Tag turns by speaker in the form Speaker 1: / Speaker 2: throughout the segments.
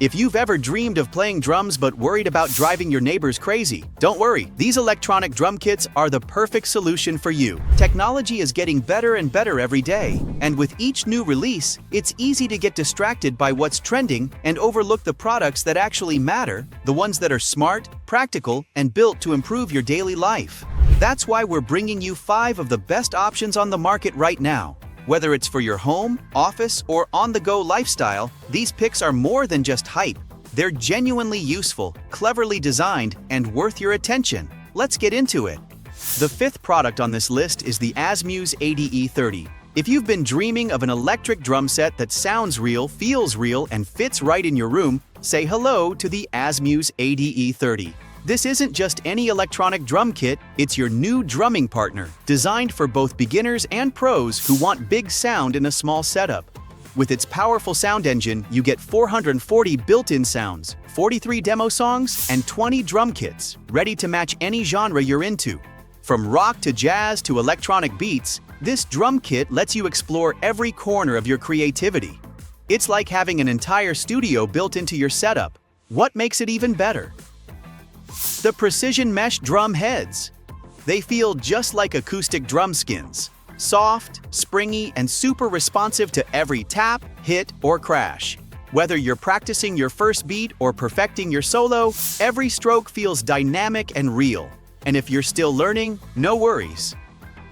Speaker 1: If you've ever dreamed of playing drums but worried about driving your neighbors crazy, don't worry. These electronic drum kits are the perfect solution for you. Technology is getting better and better every day, and with each new release, it's easy to get distracted by what's trending and overlook the products that actually matter, the ones that are smart, practical, and built to improve your daily life. That's why we're bringing you 5 of the best options on the market right now. Whether it's for your home, office, or on-the-go lifestyle, these picks are more than just hype. They're genuinely useful, cleverly designed, and worth your attention. Let's get into it. The 5th product on this list is the Asmuse ADE-30. If you've been dreaming of an electric drum set that sounds real, feels real, and fits right in your room, say hello to the Asmuse ADE-30. This isn't just any electronic drum kit, it's your new drumming partner, designed for both beginners and pros who want big sound in a small setup. With its powerful sound engine, you get 440 built-in sounds, 43 demo songs, and 20 drum kits, ready to match any genre you're into. From rock to jazz to electronic beats, this drum kit lets you explore every corner of your creativity. It's like having an entire studio built into your setup. What makes it even better? The precision mesh drum heads. They feel just like acoustic drum skins. Soft, springy, and super responsive to every tap, hit, or crash. Whether you're practicing your first beat or perfecting your solo, every stroke feels dynamic and real. And if you're still learning, no worries.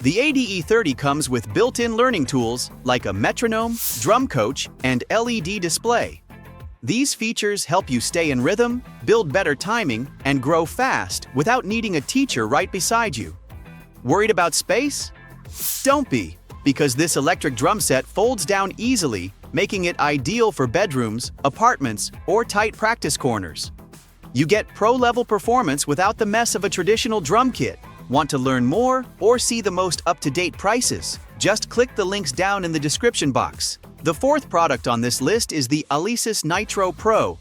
Speaker 1: The ADE-30 comes with built-in learning tools like a metronome, drum coach, and LED display. These features help you stay in rhythm, build better timing, and grow fast without needing a teacher right beside you. Worried about space? Don't be, because this electric drum set folds down easily, making it ideal for bedrooms, apartments, or tight practice corners. You get pro-level performance without the mess of a traditional drum kit. Want to learn more or see the most up-to-date prices? Just click the links down in the description box. The 4th product on this list is the Alesis Nitro Pro.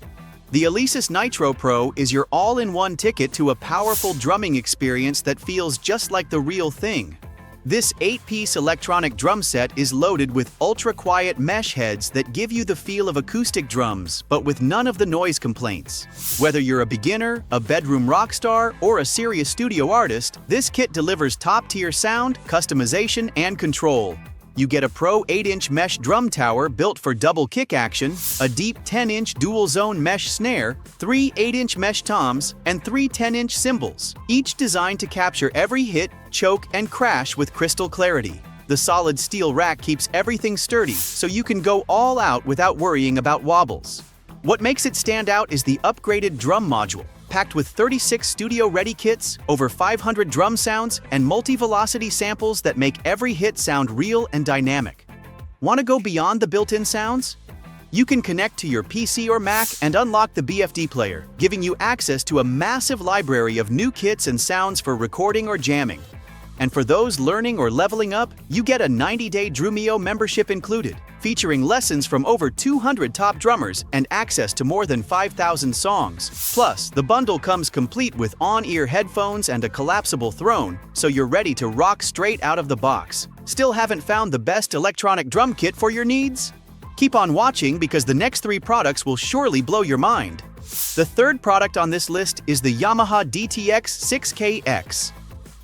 Speaker 1: The Alesis Nitro Pro is your all-in-one ticket to a powerful drumming experience that feels just like the real thing. This 8-piece electronic drum set is loaded with ultra-quiet mesh heads that give you the feel of acoustic drums, but with none of the noise complaints. Whether you're a beginner, a bedroom rock star, or a serious studio artist, this kit delivers top-tier sound, customization, and control. You get a Pro 8-inch mesh drum tower built for double kick action, a deep 10-inch dual-zone mesh snare, 3 8-inch mesh toms, and 3 10-inch cymbals, each designed to capture every hit, choke, and crash with crystal clarity. The solid steel rack keeps everything sturdy, so you can go all out without worrying about wobbles. What makes it stand out is the upgraded drum module. Packed with 36 studio-ready kits, over 500 drum sounds, and multi-velocity samples that make every hit sound real and dynamic. Want to go beyond the built-in sounds? You can connect to your PC or Mac and unlock the BFD player, giving you access to a massive library of new kits and sounds for recording or jamming. And for those learning or leveling up, you get a 90-day Drumeo membership included, featuring lessons from over 200 top drummers and access to more than 5,000 songs. Plus, the bundle comes complete with on-ear headphones and a collapsible throne, so you're ready to rock straight out of the box. Still haven't found the best electronic drum kit for your needs? Keep on watching because the next 3 products will surely blow your mind. The 3rd product on this list is the Yamaha DTX6K-X.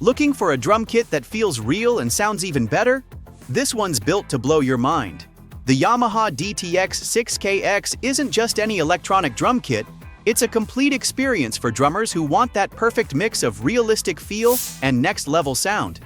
Speaker 1: Looking for a drum kit that feels real and sounds even better? This one's built to blow your mind. The Yamaha DTX6K-X isn't just any electronic drum kit, it's a complete experience for drummers who want that perfect mix of realistic feel and next-level sound.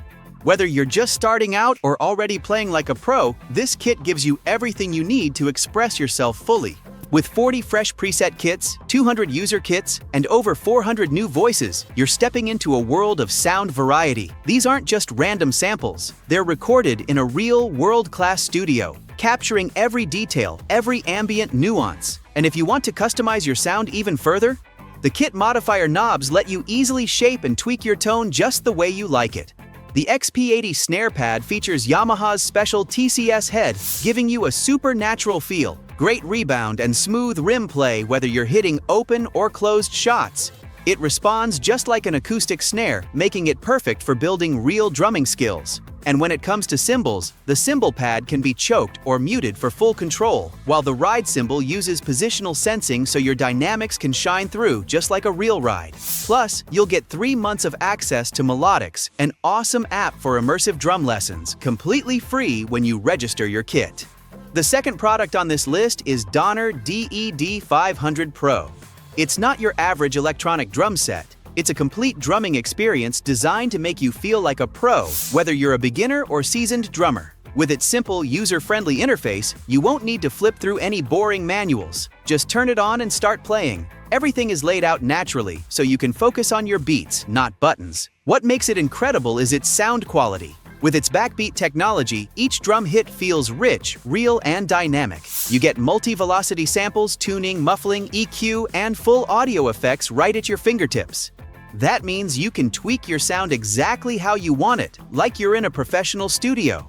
Speaker 1: Whether you're just starting out or already playing like a pro, this kit gives you everything you need to express yourself fully. With 40 fresh preset kits, 200 user kits, and over 400 new voices, you're stepping into a world of sound variety. These aren't just random samples. They're recorded in a real, world-class studio, capturing every detail, every ambient nuance. And if you want to customize your sound even further, the kit modifier knobs let you easily shape and tweak your tone just the way you like it. The XP80 snare pad features Yamaha's special TCS head, giving you a supernatural feel. Great rebound and smooth rim play whether you're hitting open or closed shots. It responds just like an acoustic snare, making it perfect for building real drumming skills. And when it comes to cymbals, the cymbal pad can be choked or muted for full control, while the ride cymbal uses positional sensing so your dynamics can shine through just like a real ride. Plus, you'll get 3 months of access to Melodics, an awesome app for immersive drum lessons, completely free when you register your kit. The second product on this list is Donner DED-500 PRO. It's not your average electronic drum set. It's a complete drumming experience designed to make you feel like a pro, whether you're a beginner or seasoned drummer. With its simple, user-friendly interface, you won't need to flip through any boring manuals. Just turn it on and start playing. Everything is laid out naturally, so you can focus on your beats, not buttons. What makes it incredible is its sound quality. With its backbeat technology, each drum hit feels rich, real, and dynamic. You get multi-velocity samples, tuning, muffling, EQ, and full audio effects right at your fingertips. That means you can tweak your sound exactly how you want it, like you're in a professional studio.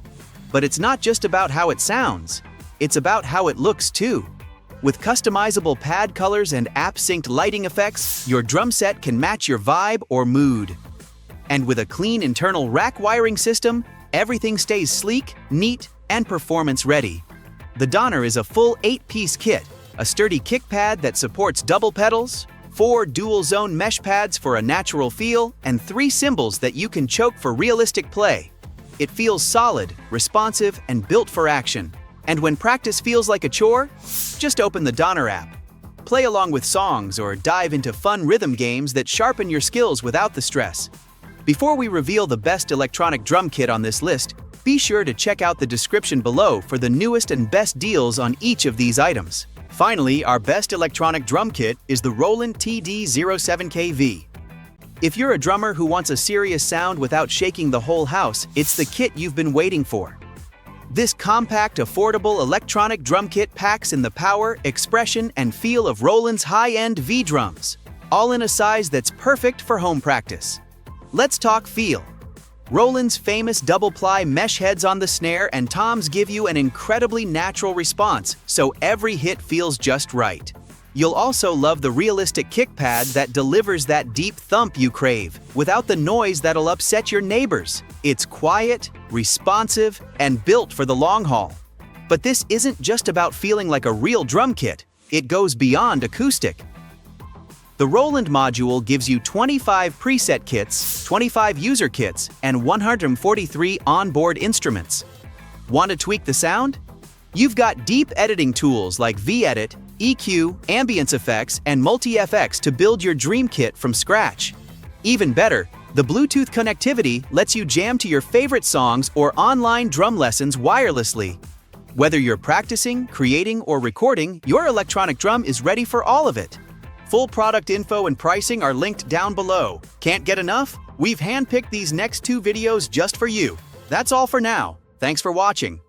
Speaker 1: But it's not just about how it sounds, it's about how it looks too. With customizable pad colors and app-synced lighting effects, your drum set can match your vibe or mood. And with a clean internal rack wiring system, everything stays sleek, neat, and performance-ready. The Donner is a full 8-piece kit, a sturdy kick pad that supports double pedals, 4 dual-zone mesh pads for a natural feel, and 3 cymbals that you can choke for realistic play. It feels solid, responsive, and built for action. And when practice feels like a chore, just open the Donner app. Play along with songs or dive into fun rhythm games that sharpen your skills without the stress. Before we reveal the best electronic drum kit on this list, be sure to check out the description below for the newest and best deals on each of these items. Finally, our best electronic drum kit is the Roland TD-07KV. If you're a drummer who wants a serious sound without shaking the whole house, it's the kit you've been waiting for. This compact, affordable electronic drum kit packs in the power, expression, and feel of Roland's high-end V-drums, all in a size that's perfect for home practice. Let's talk feel. Roland's famous double-ply mesh heads on the snare and toms give you an incredibly natural response, so every hit feels just right. You'll also love the realistic kick pad that delivers that deep thump you crave, without the noise that'll upset your neighbors. It's quiet, responsive, and built for the long haul. But this isn't just about feeling like a real drum kit. It goes beyond acoustic. The Roland module gives you 25 preset kits, 25 user kits, and 143 onboard instruments. Want to tweak the sound? You've got deep editing tools like V-Edit, EQ, ambience effects, and multi-FX to build your dream kit from scratch. Even better, the Bluetooth connectivity lets you jam to your favorite songs or online drum lessons wirelessly. Whether you're practicing, creating, or recording, your electronic drum is ready for all of it. Full product info and pricing are linked down below. Can't get enough? We've handpicked these next 2 videos just for you. That's all for now. Thanks for watching.